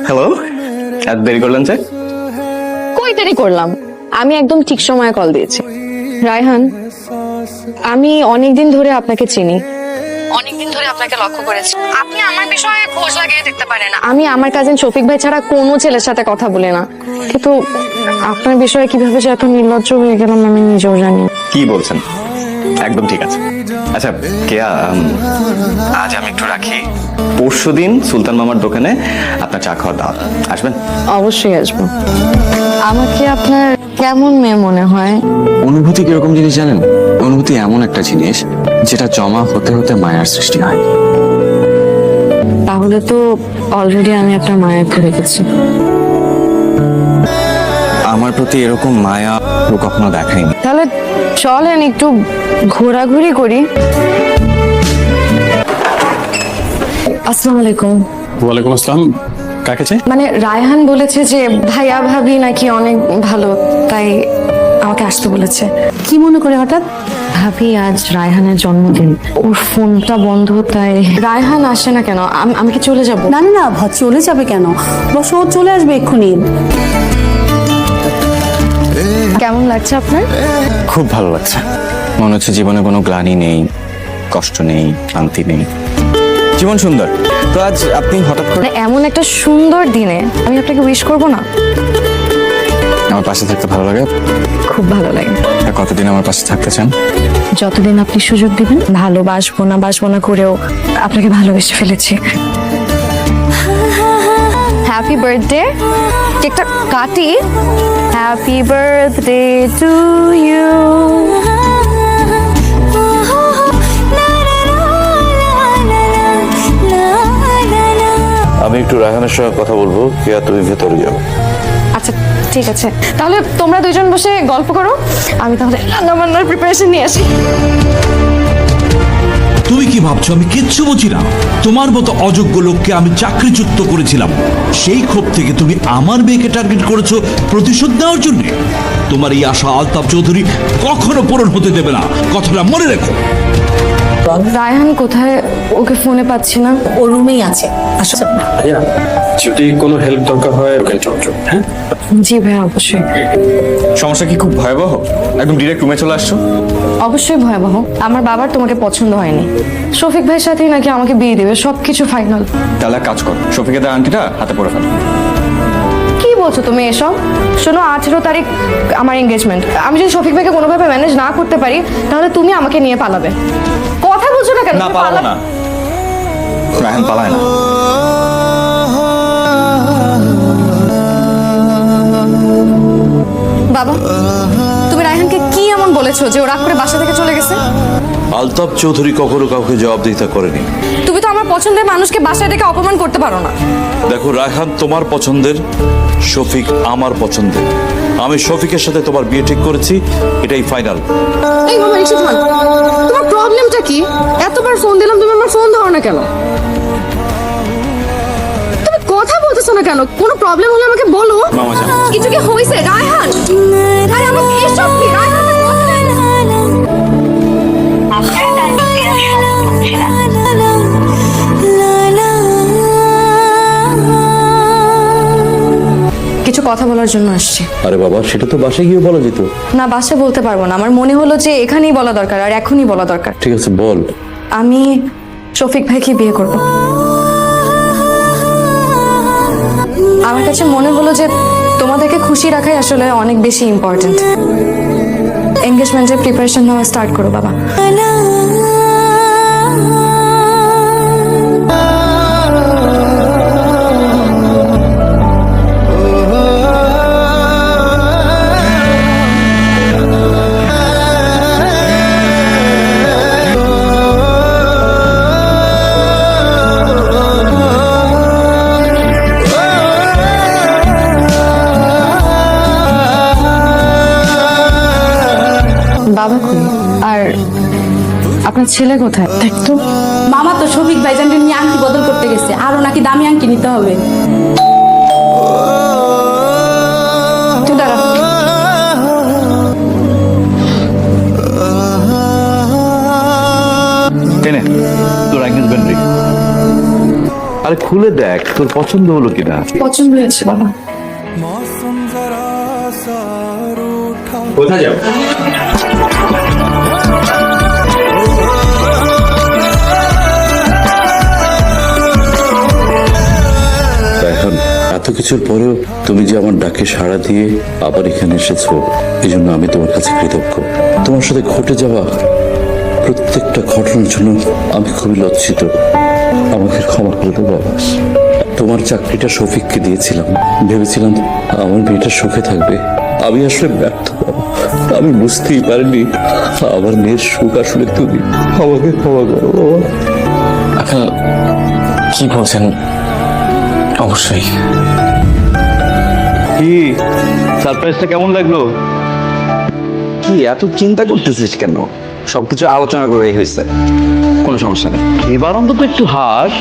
Hello, এত দেরি করলেন যে? কই দেরি করলাম? আমি একদম ঠিক সময়ে কল দিয়েছি। রায়হান, আমি অনেকদিন ধরে আপনাকে চিনি, অনেকদিন ধরে আপনাকে লক্ষ্য করেছি। আপনি আমার বিষয়ে খোঁজ লাগিয়ে দেখতে পারেন। আমি আমার কাজিন শফিক ভাই ছাড়া কোনো ছেলের সাথে কথা বলি না, কিন্তু আপনার বিষয়ে কিভাবে যে এত নির্লজ্জ হয়ে গেলাম আমি নিজেও জানি। কি বলছেন? একদম ঠিক আছে। আচ্ছা কেয়া, আজ আমি একটু রাখি। পরশুদিন সুলতান মামার দোকানে আপনার চা খাওয়ার দাওয়াত, আসবেন? অবশ্যই আসবো। আমাকে আপনার কেমন মেয়ে মনে হয়? অনুভূতি কিরকম জিনিস জানেন? অনুভূতি এমন একটা জিনিস যেটা জমা হতে হতে মায়ার সৃষ্টি হয়। তাহলে তো অলরেডি আমি আপনার মায়া করে গেছি। আমার প্রতি এরকম মায়া ও কখনো দেখায়নি। তাহলে চলেন একটু ঘোরাঘুরি করি। আসসালামু আলাইকুম। ওয়ালাইকুম আসসালাম। কাকে চাই? মানে রায়হান বলেছে যে ভাইয়া ভাবি নাকি অনেক ভালো, তাই আমাকে আসতে বলেছে। কি মনে করে হঠাৎ? ভাবি আজ রায়হানের জন্মদিন, ওর ফোনটা বন্ধ, তাই রায়হান আসে না কেন? আমি কি চলে যাব? না না না, চলে যাবে কেন? বস, ও চলে আসবে এক্ষুনি। কেমন লাগছে আপনার? খুব ভালো লাগছে। মনে হচ্ছে জীবনে কোনো গ্লানি নেই, কষ্ট নেই, শান্তি নেই, জীবন সুন্দর। তো আজ আপনি হঠাৎ করে মানে এমন একটা সুন্দর দিনে আমি আপনাকে উইশ করব না? আমার পাশে থাকতে ভালো লাগে। খুব ভালো লাগে। আর কতদিন আমার পাশে থাকতে চান? যতদিন আপনি সুযোগ দিবেন। ভালোবাসবো না করেও আপনাকে ভালোবেসে ফেলেছি। Happy birthday. কেকটা কাটি। Happy birthday to you. আমি একটু রায়হানের সঙ্গে কথা বলবো। কেয়া, তুমি ভেতরে যাও। আচ্ছা ঠিক আছে, তাহলে তোমরা দুইজন বসে গল্প করো, আমি তাহলে রান্না বান্নার প্রিপারেশন নিয়ে আসি। তুমি কি ভাবছো আমি কিচ্ছু বুঝি না? তোমার মতো অযোগ্য লোককে আমি চাকরিচ্যুত করেছিলাম, সেই ক্ষোভ থেকে তুমি আমার মেয়েকে টার্গেট করেছো প্রতিশোধ নেওয়ার জন্য। তোমার এই আশা আলতাফ চৌধুরী কখনো পূরণ হতে দেবে না, কথাটা মনে রেখো। রায়হান কোথায়? ওকে ফোনে পাচ্ছি না। ও রুমেই আছে, আসো। যদি কোনো হেল্প দরকার হয় ওকে চল। হ্যাঁ, জি ভাই, অবশ্যই। সমস্যা কি খুব ভয়াবহ? একদম ডিরেক্ট রুমে চলে আসছো? অবশ্যই ভয়াবহ। আমার বাবার তোমাকে পছন্দ হয়নি, শফিক ভাইয়ের সাথেই নাকি আমাকে বিয়ে দেবে, সবকিছু ফাইনাল। তাহলে এক কাজ কর, শফিকের আংটিটা হাতে পরে ফেল। কি বলছো তুমি এসব? শোনো, 18 তারিখ আমার এঙ্গেজমেন্ট। আমি যদি শফিক ভাইকে কোনোভাবে ম্যানেজ না করতে পারি, তাহলে তুমি আমাকে নিয়ে পালাবে। কথা বলছো না কেন? না, পালাবো না। রায়হান পালায় না। বাবা, তুমি রায়হানকে কি এমন বলেছো যে ও রাগ করে বাসা থেকে চলে গেছে? আলতাফ চৌধুরী কখনো কাউকে জবাবদিহিতা করেনি। তুমি তো আমার পছন্দের মানুষকে বাসায় ডেকে অপমান করতে পারো না। দেখো, রায়হান তোমার পছন্দের, শফিক আমার পছন্দের। আমি শফিকের সাথে তোমার বিয়ে ঠিক করেছি, এটাই ফাইনাল। এই মামা, রিক্সা থামান। তোমার প্রবলেমটা কি? এতবার ফোন দিলাম, তুমি আমার ফোন ধরো না কেন? তুমি কথা বলতেছো না কেন? কোনো প্রবলেম হলে আমাকে বলো। মামা যান। কিছু কি হয়েছে রায়হান? আরে আমাকে এসব কি? রায়হান কিছু কথা বলার জন্য আসছি। আরে বাবা, সেটা তো বাসায় গিয়ে বলা যেত। না, বাসায় বলতে পারবো না। আমার মনে হলো যে এখানেই বলা দরকার, আর এখনই বলা দরকার। ঠিক আছে, বল। আমি শফিক ভাইকে বিয়ে করব। আমার কাছে মনে হলো যে তোমাদেরকে খুশি রাখাই আসলে অনেক বেশি ইম্পর্টেন্ট। এঙ্গেজমেন্টের প্রিপারেশন নেওয়া স্টার্ট করো বাবা। বাবা কই? আর আপনার ছেলে কোথায়? দেখতো। মামা তো শফিক ভাইজানকে নিয়ে আংটি বদল করতে গেছে, আরো নাকি দামি আংটি নিতে হবে। তুই দাঁড়া। টেনে তোর এঙ্গেজমেন্ট রিং। আরে আরে খুলে দেখ তোর পছন্দ হলো কিনা। পছন্দ হয়েছে বাবা। কোথায় যাও? এখন এত কিছুর পরেও তুমি যে আমার ডাকে সাড়া দিয়ে আবার এখানে এসেছো, এই জন্য আমি তোমার কাছে কৃতজ্ঞ। তোমার সাথে ঘটে যাওয়া প্রত্যেকটা ঘটনার জন্য আমি খুবই লজ্জিত। আমাকে ক্ষমা করে দেবো বাবা। তোমার চাকরিটা শফিককে দিয়েছিলাম, ভেবেছিলাম আমার মেয়েটা সুখে থাকবে। আমি আসলে ব্যর্থ বাবা। আমি বুঝতেই পারিনি আমার মেয়ের সুখ আসলে তুমি। আমাকে ক্ষমা করো বাবা। আঙ্কেল কি বলছেন? অবশ্যই। কি সারপ্রাইজটা কেমন লাগলো? কি এত চিন্তা করতেছিস কেন? সবকিছু আলোচনা করে হয়েছে, কোনো সমস্যা নেই। এবার অন্তত একটু হাস।